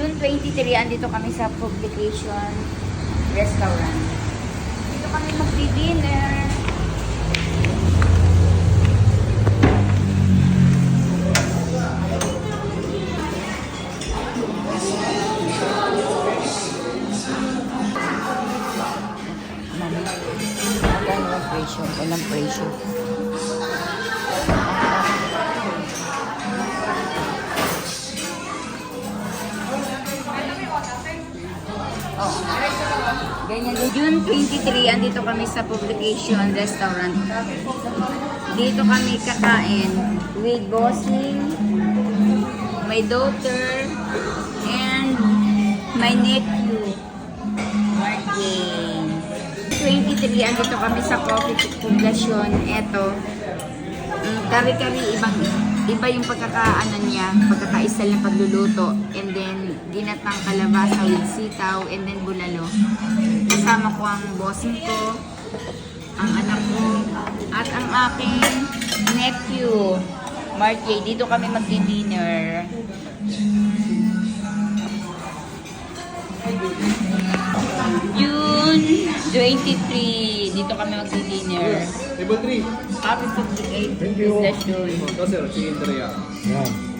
June 23, andito kami sa Publication Restaurant. Dito kami magdi-dinner. Magkano ang presyo? Walang presyo. Oh. Ganyan. June 23, andito kami sa Publication Restaurant. Dito kami kakain with bossing, my daughter, and my nephew, Martin. 23, andito kami sa Coffee Poblacion. Eto, kari-kari, iba yung pagkakaano niya, pagkakaisal ng pagluluto, and then ginatang kalabasa with sitaw, and then bulalo. Kasama ko ang bossing ko, ang anak ko, at ang aking nephew, Marty. Dito kami magdi-dinner. June 23, dito kami magdi-dinner. Table 3. Happy 58 Thank you. is the show. Ito sir, chicken teriyaki. Yan.